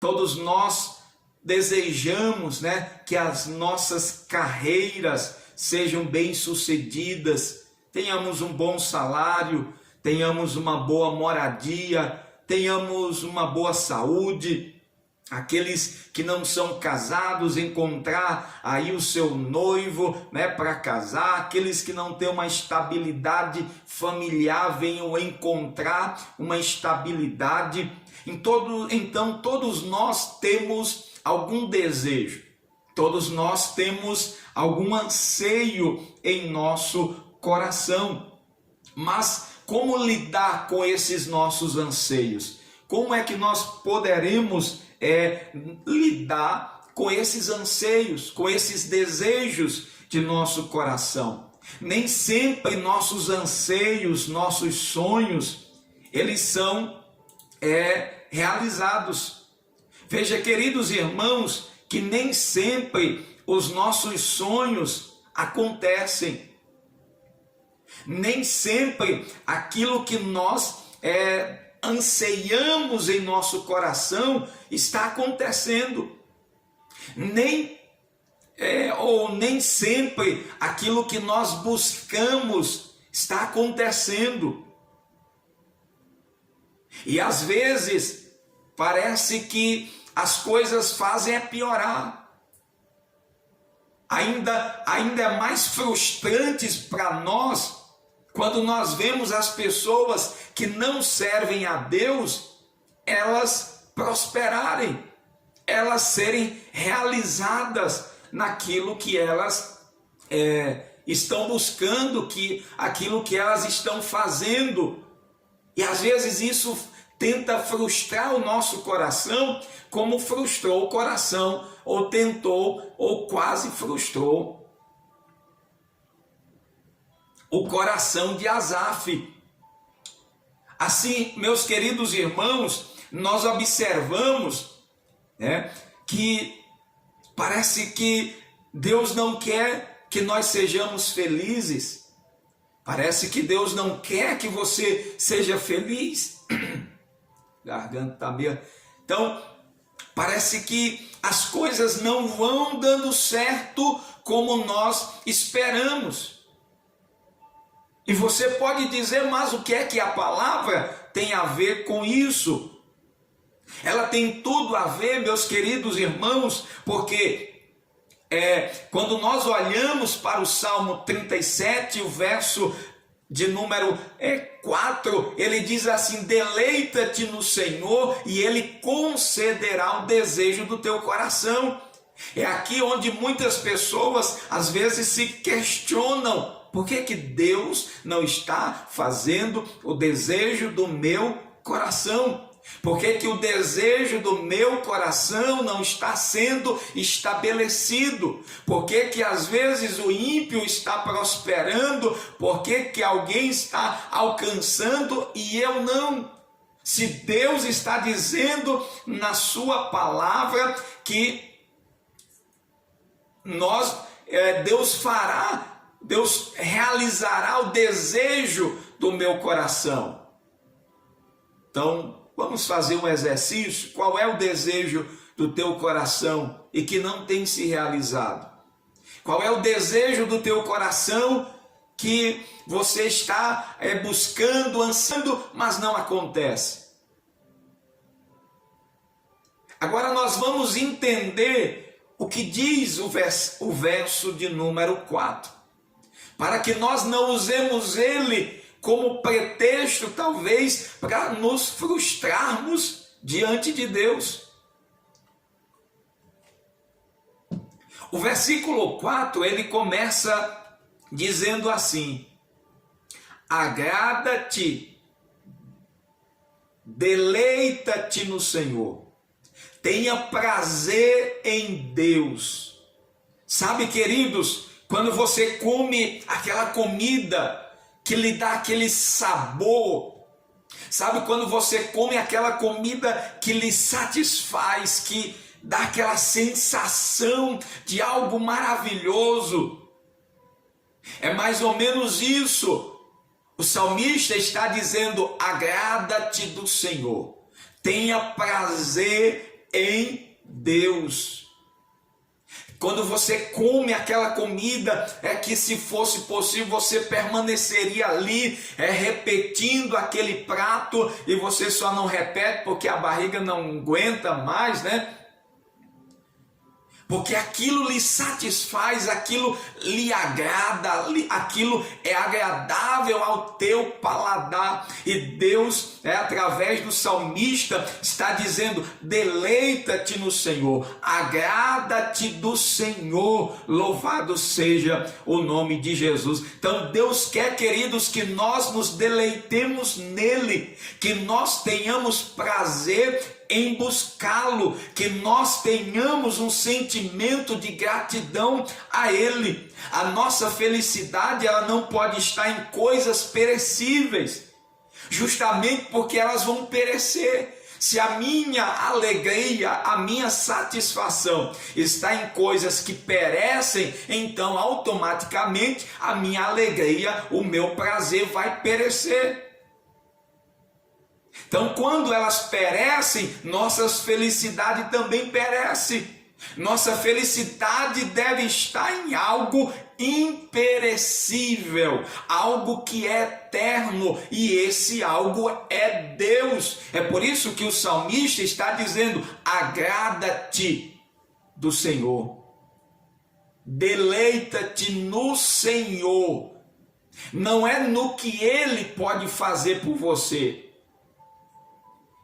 Todos nós desejamos, né, que as nossas carreiras sejam bem-sucedidas, tenhamos um bom salário, tenhamos uma boa moradia, tenhamos uma boa saúde. Aqueles que não são casados, encontrar aí o seu noivo, né, para casar. Aqueles que não têm uma estabilidade familiar, venham encontrar uma estabilidade. Então todos nós temos algum desejo, todos nós temos algum anseio em nosso coração. Mas como lidar com esses nossos anseios? Como é que nós poderemos lidar com esses anseios, com esses desejos de nosso coração? Nem sempre nossos anseios, nossos sonhos, eles são realizados. Veja, queridos irmãos, que nem sempre os nossos sonhos acontecem. Nem sempre aquilo que nós anseiamos em nosso coração está acontecendo. Nem sempre aquilo que nós buscamos está acontecendo. E às vezes parece que as coisas fazem piorar. Ainda é mais frustrantes para nós quando nós vemos as pessoas que não servem a Deus, elas prosperarem, elas serem realizadas naquilo que elas estão buscando, aquilo que elas estão fazendo. E às vezes isso tenta frustrar o nosso coração, como frustrou o coração, ou tentou, ou quase frustrou o coração de Asaf. Assim, meus queridos irmãos, nós observamos, né, que parece que Deus não quer que nós sejamos felizes. Parece que Deus não quer que você seja feliz. Garganta tá meio... Então, parece que as coisas não vão dando certo como nós esperamos. E você pode dizer, mas o que é que a palavra tem a ver com isso? Ela tem tudo a ver, meus queridos irmãos, porque quando nós olhamos para o Salmo 37, o verso de número 4, ele diz assim: deleita-te no Senhor e Ele concederá o desejo do teu coração. É aqui onde muitas pessoas às vezes se questionam: por que Deus não está fazendo o desejo do meu coração? Por que o desejo do meu coração não está sendo estabelecido? Por que às vezes o ímpio está prosperando? Por que alguém está alcançando e eu não? Se Deus está dizendo na sua palavra que Deus realizará o desejo do meu coração. Então, vamos fazer um exercício. Qual é o desejo do teu coração e que não tem se realizado? Qual é o desejo do teu coração que você está buscando, ansiando, mas não acontece? Agora nós vamos entender o que diz o verso de número 4. Para que nós não usemos ele como pretexto, talvez, para nos frustrarmos diante de Deus. O versículo 4, ele começa dizendo assim: agrada-te, deleita-te no Senhor, tenha prazer em Deus. Sabe, queridos, quando você come aquela comida que lhe dá aquele sabor, sabe, quando você come aquela comida que lhe satisfaz, que dá aquela sensação de algo maravilhoso, é mais ou menos isso. O salmista está dizendo: agrada-te do Senhor, tenha prazer em Deus. Quando você come aquela comida, é que se fosse possível você permaneceria ali, repetindo aquele prato, e você só não repete porque a barriga não aguenta mais, né? Porque aquilo lhe satisfaz, aquilo lhe agrada, aquilo é agradável ao teu paladar. E Deus, através do salmista, está dizendo: deleita-te no Senhor, agrada-te do Senhor, louvado seja o nome de Jesus. Então Deus quer, queridos, que nós nos deleitemos nele, que nós tenhamos prazer em buscá-lo, que nós tenhamos um sentimento de gratidão a ele. A nossa felicidade, ela não pode estar em coisas perecíveis, justamente porque elas vão perecer. Se a minha alegria, a minha satisfação está em coisas que perecem, então automaticamente a minha alegria, o meu prazer vai perecer. Então, quando elas perecem, nossa felicidade também perece. Nossa felicidade deve estar em algo imperecível, algo que é eterno, e esse algo é Deus. É por isso que o salmista está dizendo: agrada-te do Senhor, deleita-te no Senhor. Não é no que Ele pode fazer por você.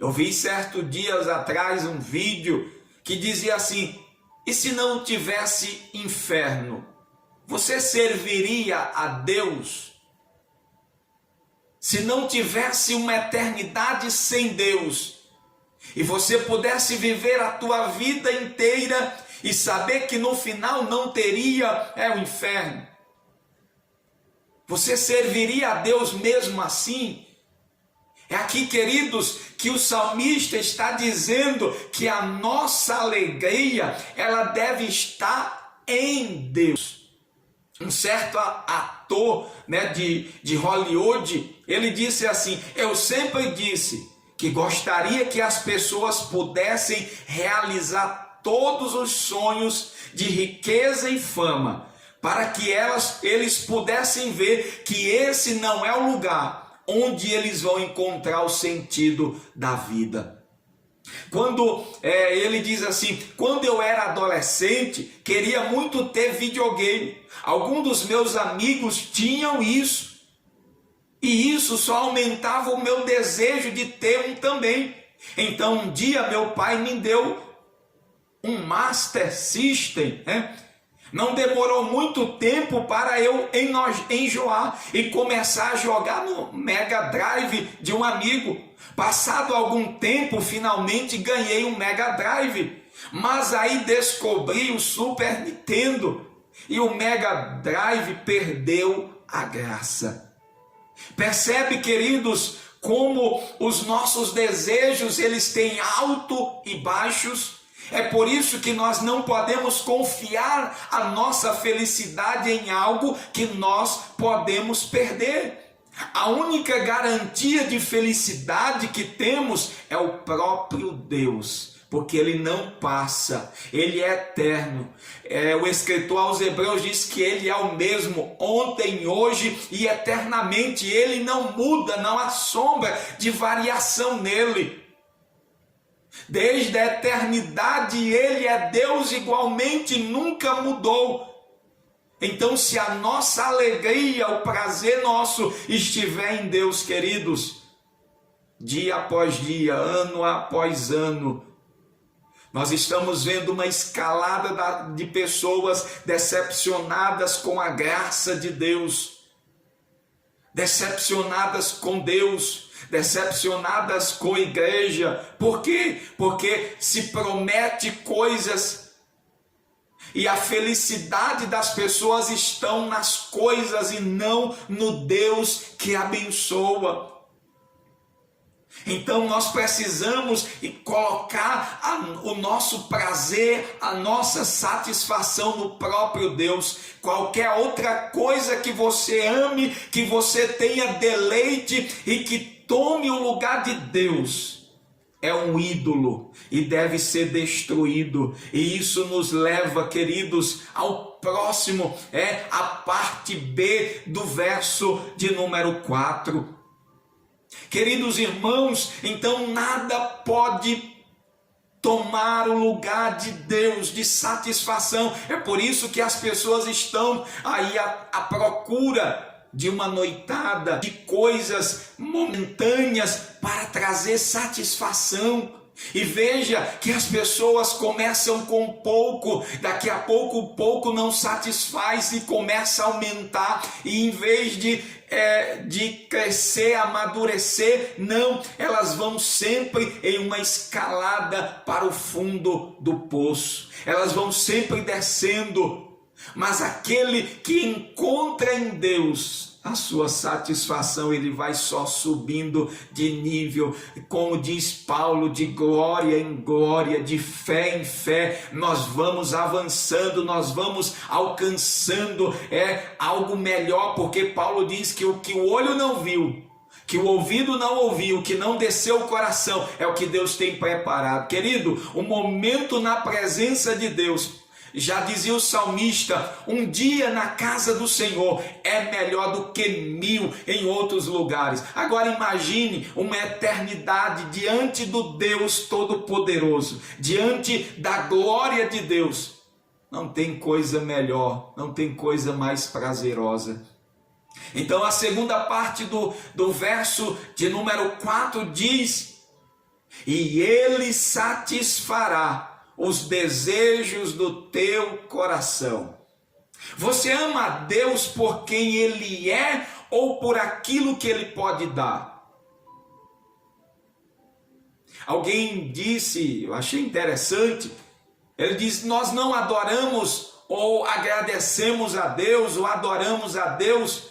Eu vi certos dias atrás um vídeo que dizia assim: e se não tivesse inferno, você serviria a Deus? Se não tivesse uma eternidade sem Deus, e você pudesse viver a tua vida inteira e saber que no final não teria o inferno, você serviria a Deus mesmo assim? É aqui, queridos, que o salmista está dizendo que a nossa alegria, ela deve estar em Deus. Um certo ator, de Hollywood, ele disse assim: eu sempre disse que gostaria que as pessoas pudessem realizar todos os sonhos de riqueza e fama, para que eles pudessem ver que esse não é o lugar onde eles vão encontrar o sentido da vida. Quando ele diz assim: quando eu era adolescente, queria muito ter videogame. Alguns dos meus amigos tinham isso, e isso só aumentava o meu desejo de ter um também. Então um dia meu pai me deu um Master System, Não demorou muito tempo para eu enjoar e começar a jogar no Mega Drive de um amigo. Passado algum tempo, finalmente ganhei um Mega Drive. Mas aí descobri o Super Nintendo e o Mega Drive perdeu a graça. Percebe, queridos, como os nossos desejos, eles têm alto e baixos? É por isso que nós não podemos confiar a nossa felicidade em algo que nós podemos perder. A única garantia de felicidade que temos é o próprio Deus, porque Ele não passa, Ele é eterno. O escritor aos Hebreus diz que Ele é o mesmo ontem, hoje e eternamente. Ele não muda, não há sombra de variação nele. Desde a eternidade Ele é Deus igualmente, nunca mudou. Então, se a nossa alegria, o prazer nosso estiver em Deus, queridos, dia após dia, ano após ano, nós estamos vendo uma escalada de pessoas decepcionadas com a graça de Deus, decepcionadas com Deus, decepcionadas com a igreja. Por quê? Porque se promete coisas e a felicidade das pessoas estão nas coisas e não no Deus que abençoa. Então nós precisamos colocar o nosso prazer, a nossa satisfação no próprio Deus. Qualquer outra coisa que você ame, que você tenha deleite e que tome o lugar de Deus, é um ídolo e deve ser destruído. E isso nos leva, queridos, ao próximo, a parte B do verso de número 4. Queridos irmãos, então nada pode tomar o lugar de Deus, de satisfação. É por isso que as pessoas estão aí à procura de uma noitada, de coisas momentâneas para trazer satisfação. E veja que as pessoas começam com pouco, daqui a pouco o pouco não satisfaz e começa a aumentar, e em vez de crescer, amadurecer, não, elas vão sempre em uma escalada para o fundo do poço, elas vão sempre descendo. Mas aquele que encontra em Deus a sua satisfação, ele vai só subindo de nível, como diz Paulo, de glória em glória, de fé em fé, nós vamos avançando, nós vamos alcançando algo melhor, porque Paulo diz que o que o olho não viu, que o ouvido não ouviu, que não desceu o coração, é o que Deus tem preparado. Querido, o momento na presença de Deus, já dizia o salmista, um dia na casa do Senhor é melhor do que 1000 em outros lugares. Agora imagine uma eternidade diante do Deus Todo-Poderoso, diante da glória de Deus. Não tem coisa melhor, não tem coisa mais prazerosa. Então a segunda parte do verso de número 4 diz: e ele satisfará os desejos do teu coração. Você ama a Deus por quem Ele é ou por aquilo que Ele pode dar? Alguém disse, eu achei interessante, ele disse: nós não adoramos ou agradecemos a Deus ou adoramos a Deus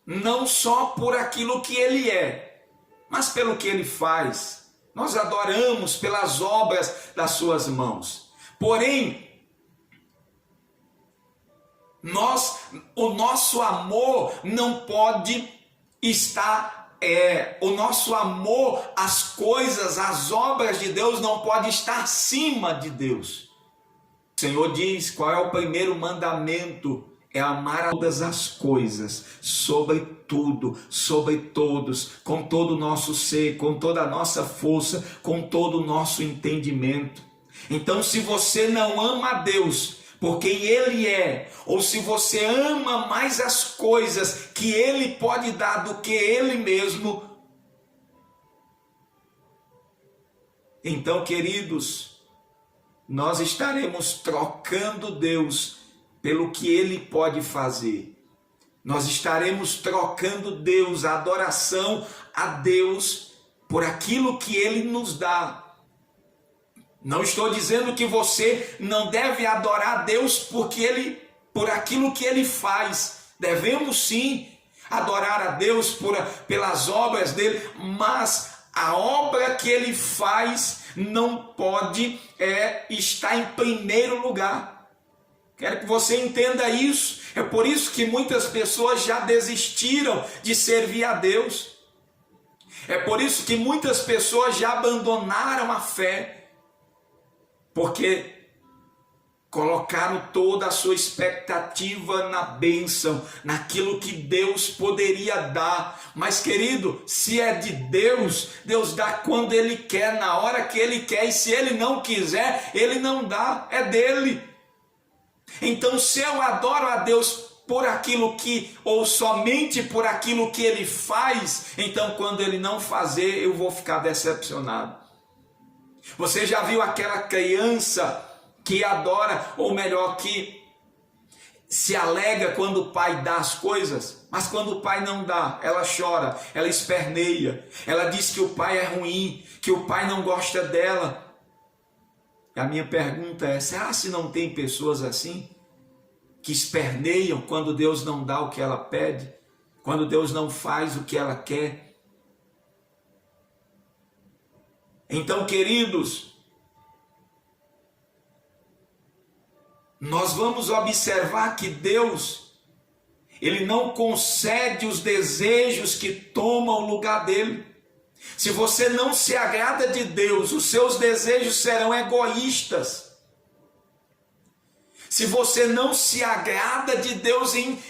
não só por aquilo que Ele é, mas pelo que Ele faz. Nós adoramos pelas obras das suas mãos. Porém, o nosso amor não pode estar, o nosso amor às coisas, às obras de Deus não pode estar acima de Deus. O Senhor diz, qual é o primeiro mandamento? É amar a todas as coisas, sobre tudo, sobre todos, com todo o nosso ser, com toda a nossa força, com todo o nosso entendimento. Então, se você não ama a Deus por quem Ele é, ou se você ama mais as coisas que Ele pode dar do que Ele mesmo, então, queridos, nós estaremos trocando Deus pelo que Ele pode fazer. Nós estaremos trocando Deus, a adoração a Deus, por aquilo que Ele nos dá. Não estou dizendo que você não deve adorar a Deus por aquilo que Ele faz. Devemos sim adorar a Deus pelas obras dEle, mas a obra que Ele faz não pode estar em primeiro lugar. Quero que você entenda isso. É por isso que muitas pessoas já desistiram de servir a Deus. É por isso que muitas pessoas já abandonaram a fé. Porque colocaram toda a sua expectativa na bênção, naquilo que Deus poderia dar. Mas, querido, se é de Deus, Deus dá quando Ele quer, na hora que Ele quer. E se Ele não quiser, Ele não dá, é dele. Então, se eu adoro a Deus por aquilo que, ou somente por aquilo que Ele faz, então quando Ele não fazer, eu vou ficar decepcionado. Você já viu aquela criança que adora, ou melhor, que se alega quando o pai dá as coisas, mas quando o pai não dá, ela chora, ela esperneia, ela diz que o pai é ruim, que o pai não gosta dela. E a minha pergunta é, será se não tem pessoas assim, que esperneiam quando Deus não dá o que ela pede, quando Deus não faz o que ela quer? Então, queridos, nós vamos observar que Deus, Ele não concede os desejos que tomam o lugar dele. Se você não se agrada de Deus, os seus desejos serão egoístas. Se você não se agrada de Deus, em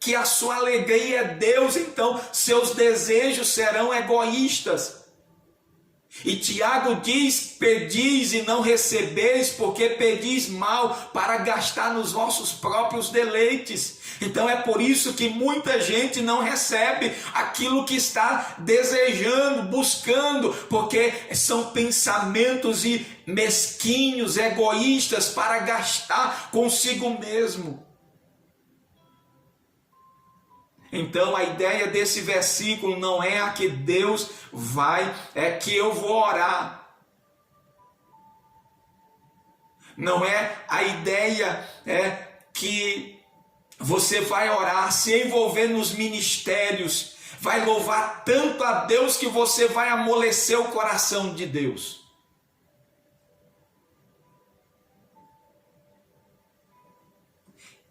que a sua alegria é Deus, então seus desejos serão egoístas. E Tiago diz: pedis e não recebeis, porque pedis mal, para gastar nos vossos próprios deleites. Então é por isso que muita gente não recebe aquilo que está desejando, buscando, porque são pensamentos mesquinhos, egoístas, para gastar consigo mesmo. Então a ideia desse versículo não é a que Deus é que eu vou orar. Não é a ideia que você vai orar, se envolver nos ministérios, vai louvar tanto a Deus que você vai amolecer o coração de Deus.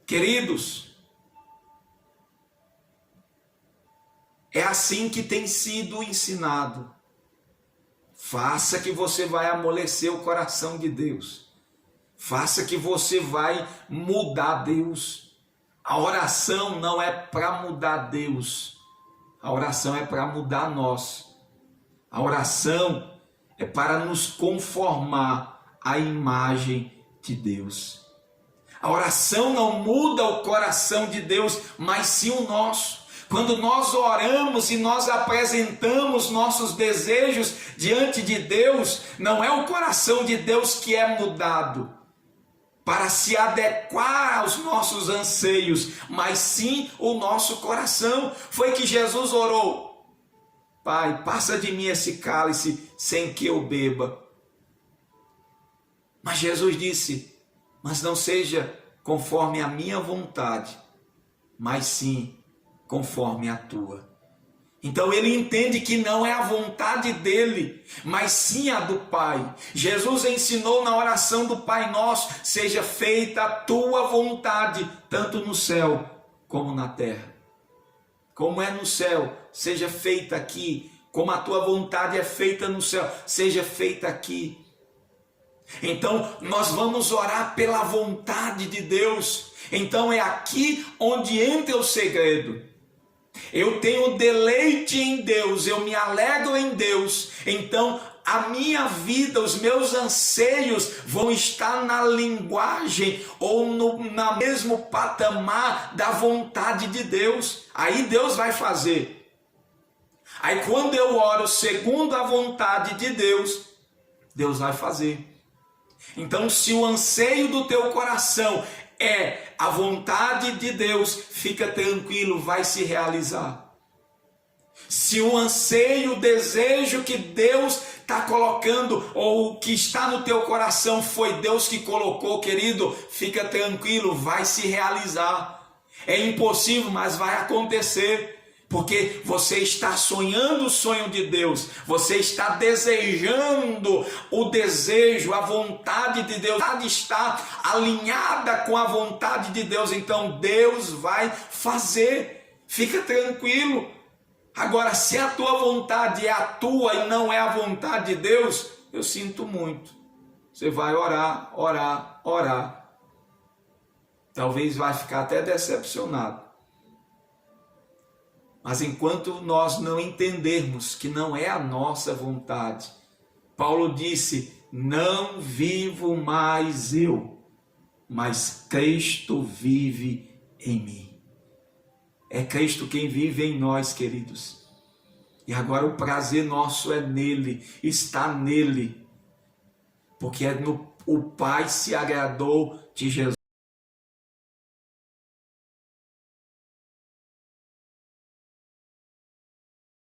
Queridos, é assim que tem sido ensinado. Faça que você vai amolecer o coração de Deus. Faça que você vai mudar Deus. A oração não é para mudar Deus. A oração é para mudar nós. A oração é para nos conformar à imagem de Deus. A oração não muda o coração de Deus, mas sim o nosso. Quando nós oramos e nós apresentamos nossos desejos diante de Deus, não é o coração de Deus que é mudado para se adequar aos nossos anseios, mas sim o nosso coração. Foi que Jesus orou: Pai, passa de mim esse cálice sem que eu beba. Mas Jesus disse: mas não seja conforme a minha vontade, mas sim conforme a tua. Então ele entende que não é a vontade dele, mas sim a do Pai. Jesus ensinou na oração do Pai Nosso: seja feita a tua vontade, tanto no céu como na terra. Como é no céu, seja feita aqui, como a tua vontade é feita no céu, seja feita aqui. Então nós vamos orar pela vontade de Deus. Então é aqui onde entra o segredo. Eu tenho deleite em Deus, eu me alegro em Deus, então a minha vida, os meus anseios vão estar na linguagem ou no mesmo patamar da vontade de Deus. Aí Deus vai fazer. Aí quando eu oro segundo a vontade de Deus, Deus vai fazer. Então se o anseio do teu coração é a vontade de Deus, fica tranquilo, vai se realizar. Se o anseio, o desejo que Deus está colocando, ou que está no teu coração, foi Deus que colocou, querido, fica tranquilo, vai se realizar. É impossível, mas vai acontecer. Porque você está sonhando o sonho de Deus, você está desejando o desejo, a vontade de Deus, está alinhada com a vontade de Deus, então Deus vai fazer, fica tranquilo. Agora, se a tua vontade é a tua e não é a vontade de Deus, eu sinto muito. Você vai orar, orar, orar. Talvez vai ficar até decepcionado. Mas enquanto nós não entendermos que não é a nossa vontade, Paulo disse: não vivo mais eu, mas Cristo vive em mim. É Cristo quem vive em nós, queridos. E agora o prazer nosso é nele, está nele, porque o Pai se agradou de Jesus.